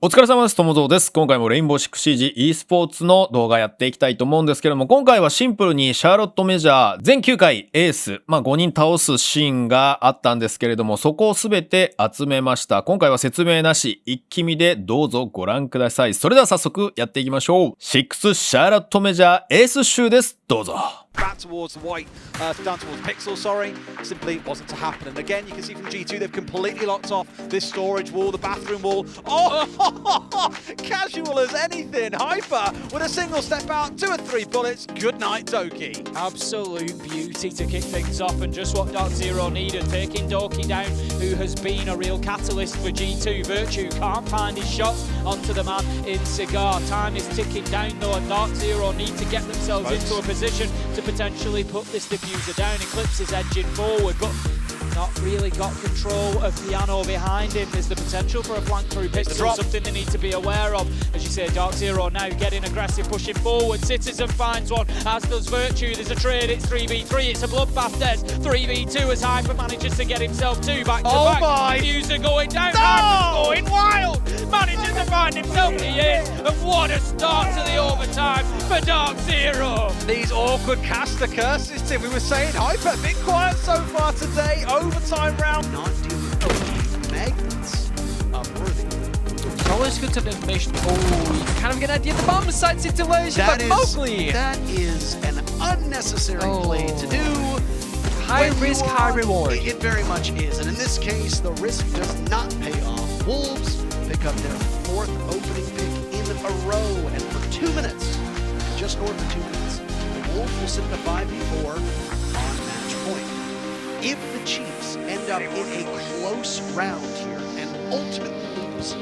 お疲れ様です。ともぞうです。今回もレインボーシックスシージ e スポーツの動画やっていきたいと思うんですけども、今回はシンプルにシャーロットメジャー全9回エース、5人倒すシーンがあったんですけれども、そこをすべて集めました。今回は説明なし、一気見でどうぞご覧ください。それでは早速やっていきましょう。Six シャーロットメジャーエース集です。どうぞ。Back towards the white, down towards Pixel, sorry, simply wasn't to happen. And again, you can see from G2, they've completely locked off this storage wall, the bathroom wall. Oh, casual as anything. Hyper with a single step out, 2 or 3 bullets. Good night, Doki. Absolute beauty to kick things off, and just what Dark Zero needed, taking Doki down, who has been a real catalyst for G2. Virtue can't find his shots onto the man in Cigar. Time is ticking down though, and Dark Zero need to get themselves into a position to potentially put this diffuser down. Eclipse is edging forward, but not really got control of Piano behind him. There's the potential for a flank through Pixel, something they need to be aware of. As you say, Dark Zero now getting aggressive, pushing forward. Citizen finds one, as does Virtue. There's a trade, it's 3v3, it's a bloodbath test. 3v2 as Hyper manages to get himself 2 back to back. My diffuser going down, Hyper's going wild. Manages to find himself the ace, and what a start to the overtime for Dark Zero. These awkward caster curses, Tim. We were saying Hyper, a bit quiet so far today. Overtime round. Not doing magnets are worthy. It's always good to have information. Oh, you kind of get an idea of the bomb site situation, but Mowgli. That is an unnecessary play to do. High risk, high reward. It very much is, and in this case, the risk does not pay off. Wolves pick up their 4th opening pick in a row, and for 2 minutes, just north of 2 minutes, the Wolves will sit in a 5v4 on match point. If the Chiefs end up in a close round here and ultimately lose,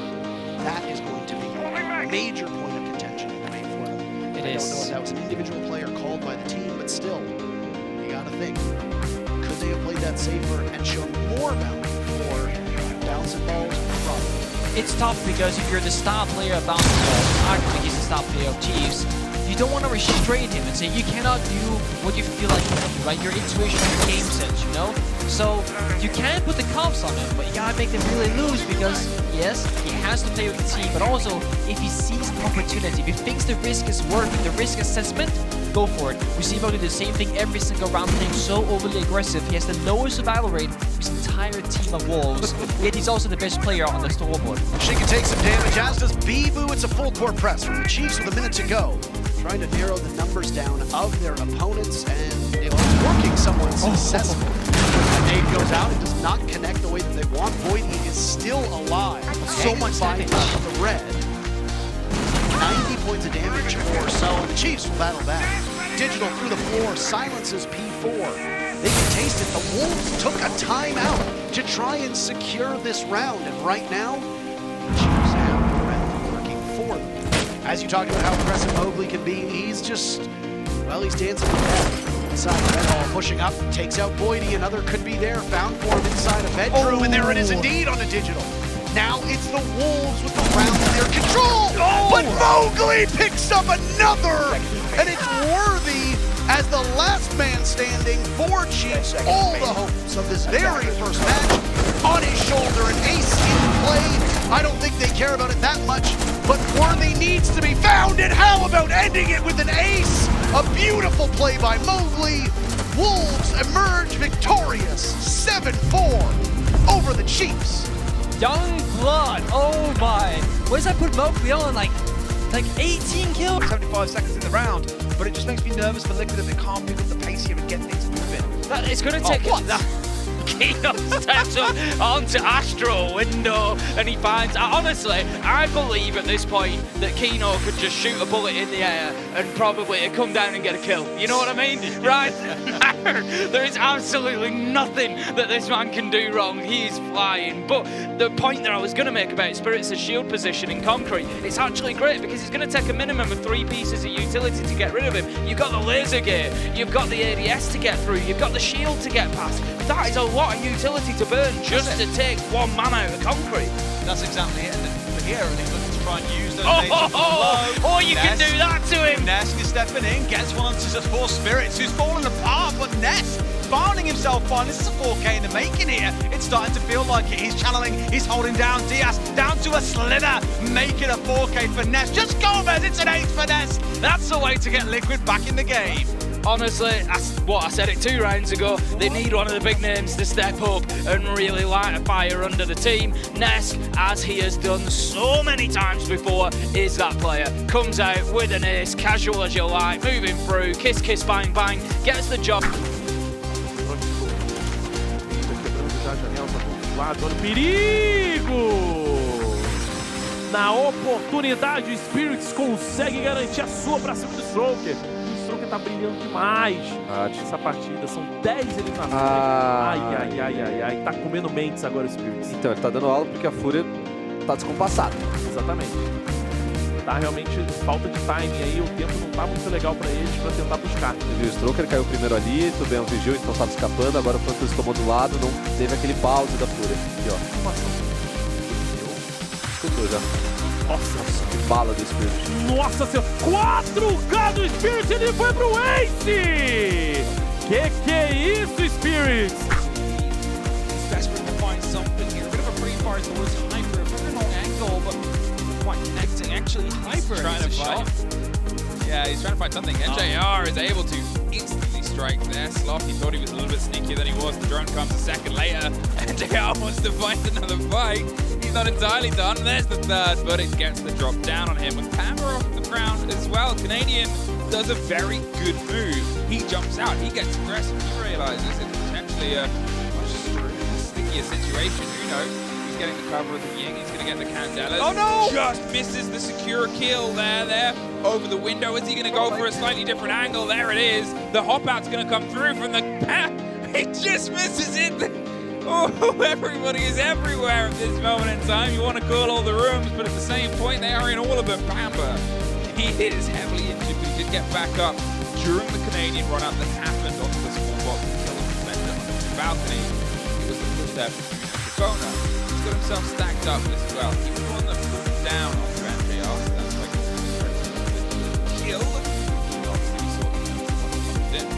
that is going to be a major point of contention for them. I don't know if that was an individual player called by the team, but still, you gotta think, could they have played that safer and shown more value for bouncing balls? Probably. It's tough because if you're the star player of bouncing balls, arguably he's the star player of Chiefs, you don't want to restrain him and say you cannot do what you feel like you want to do, right? Your intuition, your game sense, you know? So you can't put the cuffs on him, but you gotta make them really loose because, yes, he has to play with the team, but also if he sees the opportunity, if he thinks the risk is worth it, the risk assessment, go for it. We see him do the same thing every single round, playing so overly aggressive. He has the lowest survival rate of his entire team of Wolves, yet he's also the best player on the scoreboard. She can take some damage, as does Bibu. It's a full court press from the Chiefs with a minute to go. Trying to narrow the numbers down of their opponents, and it's working somewhat successfully. Nade goes out, it does not connect the way that they want. Voidy is still alive. So much damage to the red. 90 points of damage or so, and the Chiefs will battle back. Digital through the floor, silences P4. They can taste it. The Wolves took a timeout to try and secure this round, and right now, the Chiefs have the red working for them. As you talked about how aggressive Mowgli can be, he's just, well, he's dancing with death. Inside the red ball, pushing up, takes out Voidy. Another could be there, found for him inside a bedroom, and there it is indeed on the digital. Now it's the Wolves with the round in their control, but Mowgli picks up another, and it's worthy as the last man standing for Chiefs. All the hopes of this very first match on his shoulder, an ace in play. I don't think they care about it that much, but worthy needs to be found, and how about ending it with an ace? A beautiful play by Mowgli. Wolves emerge victorious, 7-4 over the Chiefs. Young blood, oh my. What does that put Mowgli on? Like 18 kills? 75 seconds in the round, but it just makes me nervous for Liquid that they can't pick up the pace here and get things moving. It's going to take Kino steps up onto Astro window, and he finds, honestly, I believe at this point that Kino could just shoot a bullet in the air and probably come down and get a kill. You know what I mean? Right now, there is absolutely nothing that this man can do wrong. He is flying. But the point that I was going to make about Spirit's shield position in Concrete, it's actually great because it's going to take a minimum of 3 pieces of utility to get rid of him. You've got the laser gate, you've got the ADS to get through, you've got the shield to get past. That is a lot of utility to burn just to take 1 man out of Concrete. That's exactly it. And here, he's looking to try and use those nades from below. before you can do that to him. Ness is stepping in, gets one onto just 4 Spirits, who's falling apart, but Ness finding himself fine. This is a 4K in the making here. It's starting to feel like it. He's channeling, he's holding down Diaz, down to a slither, making a 4K for Ness. Just Gomez, it's an 8 for Ness. That's the way to get Liquid back in the game. Honestly, I said it 2 rounds ago. They need one of the big names to step up and really light a fire under the team. Nesk, as he has done so many times before, is that player. Comes out with an ace, casual as you like, moving through, kiss, kiss, bang, bang, gets the job. Olha o perigo! Na oportunidade, o Spirits consegue garantir a sua pra cima do Stroker. O Stroker tá brilhando demais. Essa partida são 10 eliminações. Ai. Tá comendo mentes agora o Spirits. Então, ele tá dando aula porque a Fúria tá descompassada. Exatamente. Tá realmente falta de timing aí, o tempo não tá muito legal pra eles pra tentar buscar. O Stroker caiu primeiro ali, tu bem o Vigil, então tava escapando, agora o Francis tomou do lado, não teve aquele pause da Fúria. Aqui, ó. Escutou já. Nossa, que bala do Spirit. Nossa senhora, 4K do Spirit, ele foi pro Ace! Que é isso, Spirit? He's desperate to find something here. A bit of a pre-fire towards Hyper. A bit of an angle, but quite connecting. Actually, Hyper trying to fight. Yeah, he's trying to find something. NJR is able to instantly strike there. Sloth, he thought he was a little bit sneakier than he was. The drone comes a second later. NJR wants to find another fight. He's not entirely done. There's the third, but it gets the drop down on him. With Pamela off the ground as well, Canadian does a very good move. He jumps out, he gets aggressive. He realizes it's potentially a much stickier situation. Who knows? He's getting the cover of the Ying. He's going to get the Candelas. Oh no! Just misses the secure kill there. Over the window. Is he going to go for a slightly different angle? There it is. The hop out's going to come through from the path. He just misses it. Oh, everybody is everywhere at this moment in time. You want to call all the rooms, but at the same point, they are in all of it. Bamba. He is heavily injured, but he did get back up during the Canadian run-up that happened onto the small box and killed the defender on the balcony. It was the push there from Kona. He's got himself stacked up as well. He was the one that put him down onto NJR, so that's like a kill. Obviously, we saw what he did.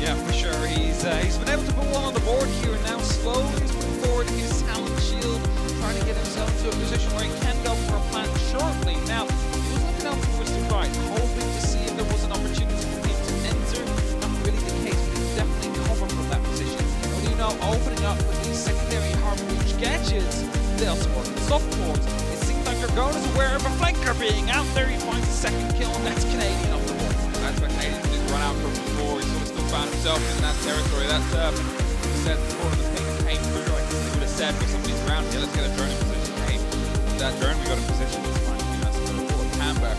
Yeah, for sure. He's been able to put one on the board here and now slowly is moving forward in his talent shield, trying to get himself to a position where he can go for a plant shortly. Now, he was looking out towards the right, hoping to see if there was an opportunity for him to enter. Not really the case, but he's definitely cover from that position. But you know, opening up with these secondary hard reach gadgets, they'll support the soft boards. It seems like Dragon is aware of a flanker being out there. He finds a second kill, and that's Canadian off the board. That's what Canadian did run out from before. He sort of still found himself in that territory. That said before the ping came through, I guess they would have said, if somebody's around here, let's get a drone in position. Hey, with that drone, we got in position. It's fine. That's a little forward. Hamburg.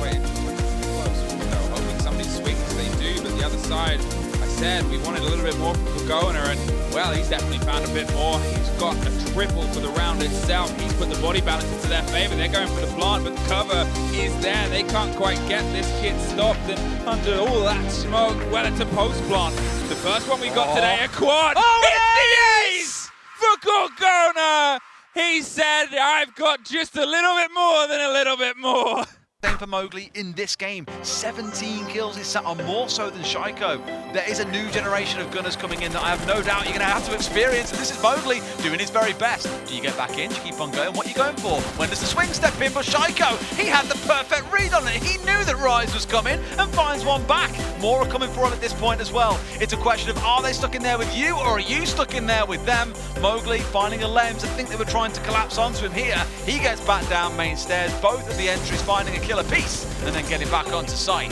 Wait, close window. Hoping somebody swings. They do, but the other side, I said we wanted a little bit more from Kugona, and well, he's definitely found a bit more. He's got a triple for the round itself. He's put the body balance into their favor. They're going for the plant, but the cover is there. They can't quite get this kid stopped, and under all that smoke, well, it's a post plant. The first one we got today, a quad. Oh, it's the ace for Kugona. He said, I've got just a little bit more than a little bit more. Same for Mowgli in this game. 17 kills is sat on more so than Shaiko. There is a new generation of gunners coming in that I have no doubt you're going to have to experience. And this is Mowgli doing his very best. Do you get back in? Do you keep on going? What are you going for? When does the swing step in for Shaiko? He had the perfect read on it. He knew that Rise was coming and finds one back. More are coming for him at this point as well. It's a question of, are they stuck in there with you or are you stuck in there with them? Mowgli finding a lens. I think they were trying to collapse onto him here. He gets back down main stairs. Both of the entries finding a kill apiece and then getting back onto site.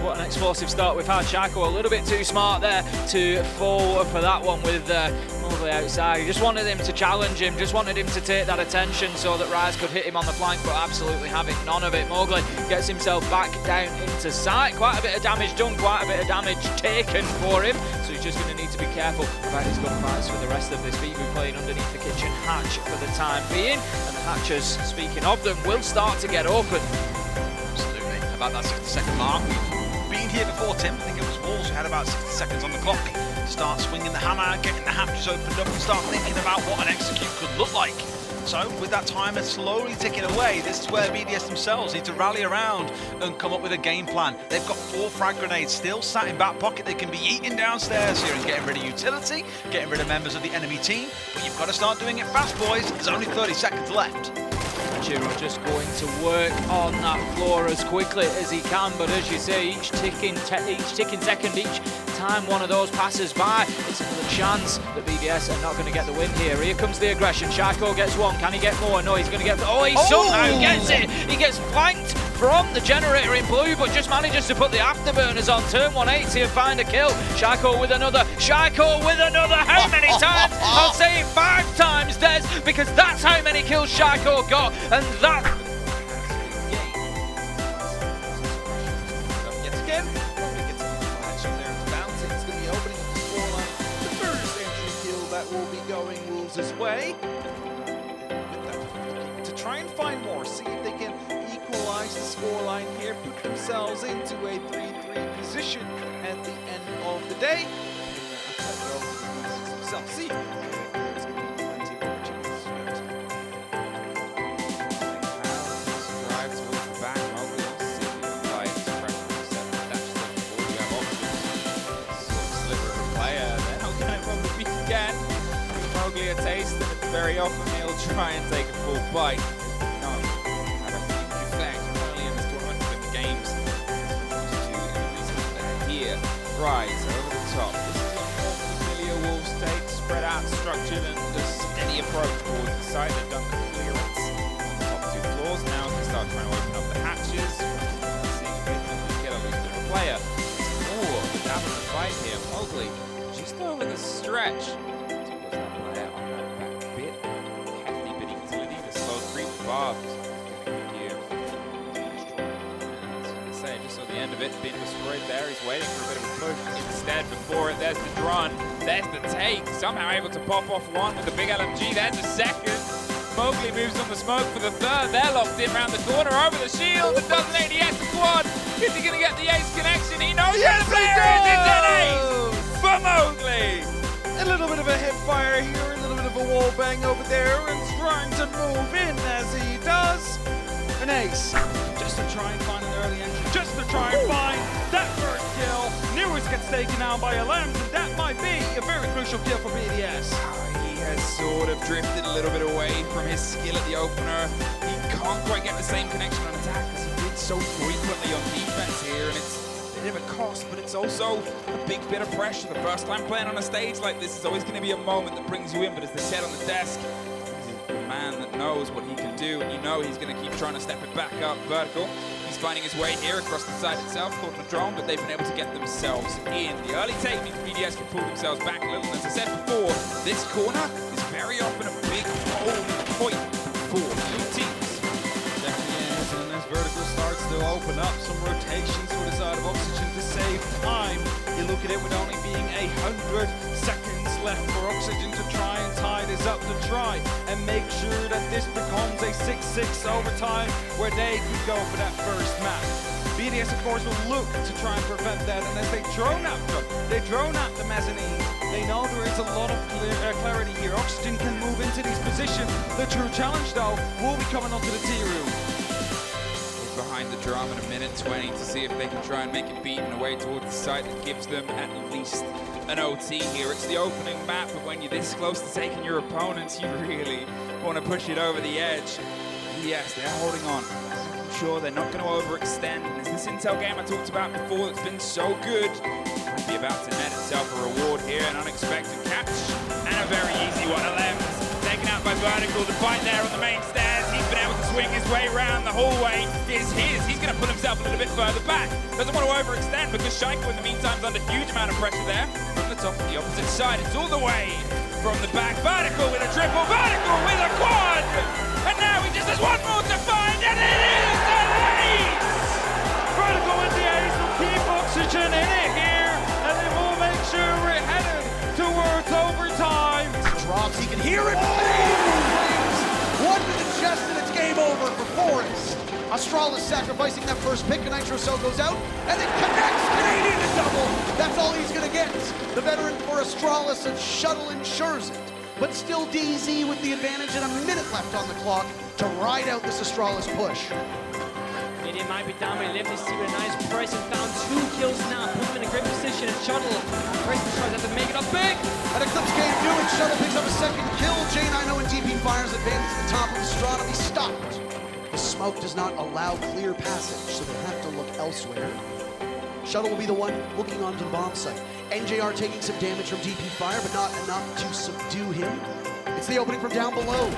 What an explosive start we've had. Shaco a little bit too smart there to fall for that one with Mowgli outside. He just wanted him to challenge him, just wanted him to take that attention so that Rise could hit him on the flank, but absolutely having none of it. Mowgli gets himself back down into sight. Quite a bit of damage done, quite a bit of damage taken for him, so he's just going to need to be careful about his gunfires for the rest of this. Vivu playing underneath the kitchen hatch for the time being, and the hatches, speaking of them, will start to get open. Absolutely. About that 60-second mark. We've been here before, Tim. I think it was Walls who had about 60 seconds on the clock. Start swinging the hammer, getting the hatches opened up and start thinking about what an execute could look like. So, with that timer slowly ticking away, this is where BDS themselves need to rally around and come up with a game plan. They've got 4 frag grenades still sat in back pocket. They can be eating downstairs here and getting rid of utility, getting rid of members of the enemy team. But you've got to start doing it fast, boys. There's only 30 seconds left. Chiro just going to work on that floor as quickly as he can, but as you say, each ticking second, each time one of those passes by, it's another chance that BDS are not going to get the win here. Here comes the aggression. Shaiko gets one. Can he get more? No, he's going to get... Oh, he somehow gets it. He gets flanked from the generator in blue, but just manages to put the afterburners on turn 180 and find a kill. Shaiko with another. Shaiko with another. How many times? I'll say it 5 times, Des, because that's how many kills Shaiko got, and that... Yet again, probably gets a action there to bounce. It's going to be opening up the scoreline. The first entry kill that will be going Wolves' way. To try and find more, see if they can equalize the scoreline here, put themselves into a 3-3 position at the end of the day. See. There's going to be plenty of opportunities. Drive towards the back, Mowgli applies pressure to 7 dashes over the board. You have options. Sort of sliver of a player. They're not going to probably beat again. Give Mowgli a taste, and very often he'll try and take a full bite. No, I don't think you reflect early in this tournament with the games. Here, Rise over the top. This is a more familiar Wolves take, spread out, structured, and a steady approach towards the side. They've done the clearance on the top 2 floors. Now as they start trying to open up the hatches, seeing if they can get a little bit of a player. Oh, the dab of the fight here. Mowgli just over the stretch. Towards that player on that back bit. Hefty bit of utility. The slow creep Bob. Say, just saw the end of it, being destroyed there. He's waiting for a bit of a push instead before it. There's the drawn, there's the take. Somehow able to pop off one with the big LMG. There's the second. Mowgli moves on the smoke for the third. They're locked in around the corner over the shield. It doesn't ADS the quad. Is he going to get the ace connection? He knows where the player is. It's an ace for Mowgli. A little bit of a hip fire here, a little bit of a wall bang over there, and trying to move in as he does. An ace, just to try and find an early entry, just to try and find that first kill. Newis gets taken down by Alarms, and that might be a very crucial kill for BDS. He has sort of drifted a little bit away from his skill at the opener. He can't quite get the same connection on attack as he did so frequently on defense here, and it's a bit of a cost, but it's also a big bit of pressure. The first time playing on a stage like this is always going to be a moment that brings you in, but as they said on the desk, man that knows what he can do, and you know he's going to keep trying to step it back up vertical. He's finding his way here across the side itself, caught on a drone, but they've been able to get themselves in. The early take means BDS can pull themselves back a little, and as I said before, this corner is very often a big hold point for two teams. Definitely is, and as vertical starts to open up some rotations for the side of Oxygen to save time. You look at it with only being 100 seconds left for Oxygen to try and tie this up, to try and make sure that this becomes a 6-6 overtime where they could go for that first map. BDS, of course, will look to try and prevent that, and as they drone at the mezzanine, they know there is a lot of clarity here. Oxygen can move into these positions. The true challenge, though, will be coming onto the T-room. Behind the drum in a minute 20 to see if they can try and make it beat in a way towards the side that gives them at least an OT here. It's the opening map, but when you're this close to taking your opponents, you really want to push it over the edge. Yes, they're holding on. I'm sure they're not going to overextend. And as this intel game I talked about before that's been so good, might be about to net itself a reward here, an unexpected catch, and a very easy one. Alems taken out by Vertical. The fight there on the main stairs. He's been able to swing his way around. The hallway is his. He's going to put himself a little bit further back. Doesn't want to overextend because Shaiko in the meantime is under a huge amount of pressure there. From the top of the opposite side, it's all the way from the back. Vertical with a triple. Vertical with a quad. And now he just has one more to find, and it is an ace! Vertical with the ace will keep Oxygen in it here, and it will make sure we're headed towards overtime. Drops, he can hear it. One to the chest, and it's game over for Forrest. Astralis sacrificing that first pick, and Nitro Cell goes out, and it connects. Canadian to double. That's all he's going to get. The veteran for Astralis, and Shuttle ensures it. but still DZ with the advantage and a minute left on the clock to ride out this Astralis push. It might be down, but Lively see with a nice press and found 2 kills now. Put him in a great position and Shuttle. Crazy tries to make it up big. An Eclipse game do it. Shuttle picks up a second kill. J90 and DP fires advance to the top of Astronomy. Stopped. The smoke does not allow clear passage, so they have to look elsewhere. Shuttle will be the one looking onto the bomb site. NJR taking some damage from DP fire, but not enough to subdue him. It's the opening from down below.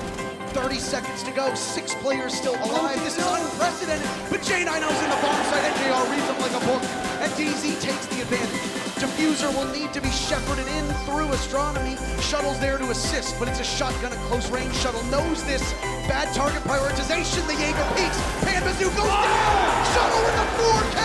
30 seconds to go. 6 players still alive. This is unprecedented. But J90's in the bomb site. NJR reads them like a book. And DZ takes the advantage. Diffuser will need to be shepherded in through Astronomy. Shuttle's there to assist, but it's a shotgun at close range. Shuttle knows this. Bad target prioritization. The Jaeger peaks. Panbazoo goes down. Shuttle with the 4K.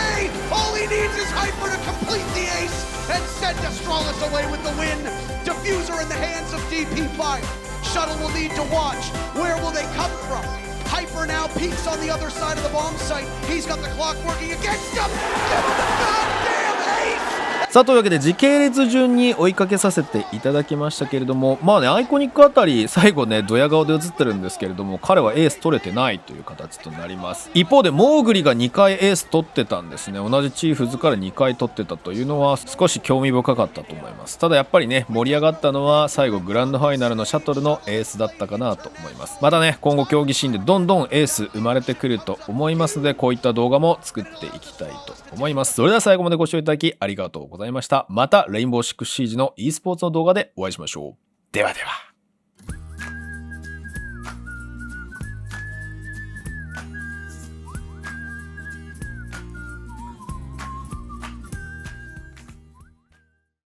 All he needs is Hyper to complete the ace and send Astralis away with the win. Diffuser in the hands of DP Fire. Shuttle will need to watch. Where will they come from? Hyper now peaks on the other side of the bomb site. He's got the clock working against him. Give him the goddamn ace! さあというわけで時系列順に追いかけさせていただきましたけれども、まあねアイコニックあたり最後ねドヤ顔で映ってるんですけれども、彼はエース取れてないという形となります。一方でモーグリが2回エース取ってたんですね。同じチーフズから2回取ってたというのは少し興味深かったと思います。ただやっぱりね盛り上がったのは最後グランドファイナルのシャトルのエースだったかなと思います。またね今後競技シーンでどんどんエース生まれてくると思いますので、こういった動画も作っていきたいと思います。それでは最後までご視聴いただきありがとうございました。またレインボーシックスシージの e スポーツの動画でお会いしましょう。ではでは。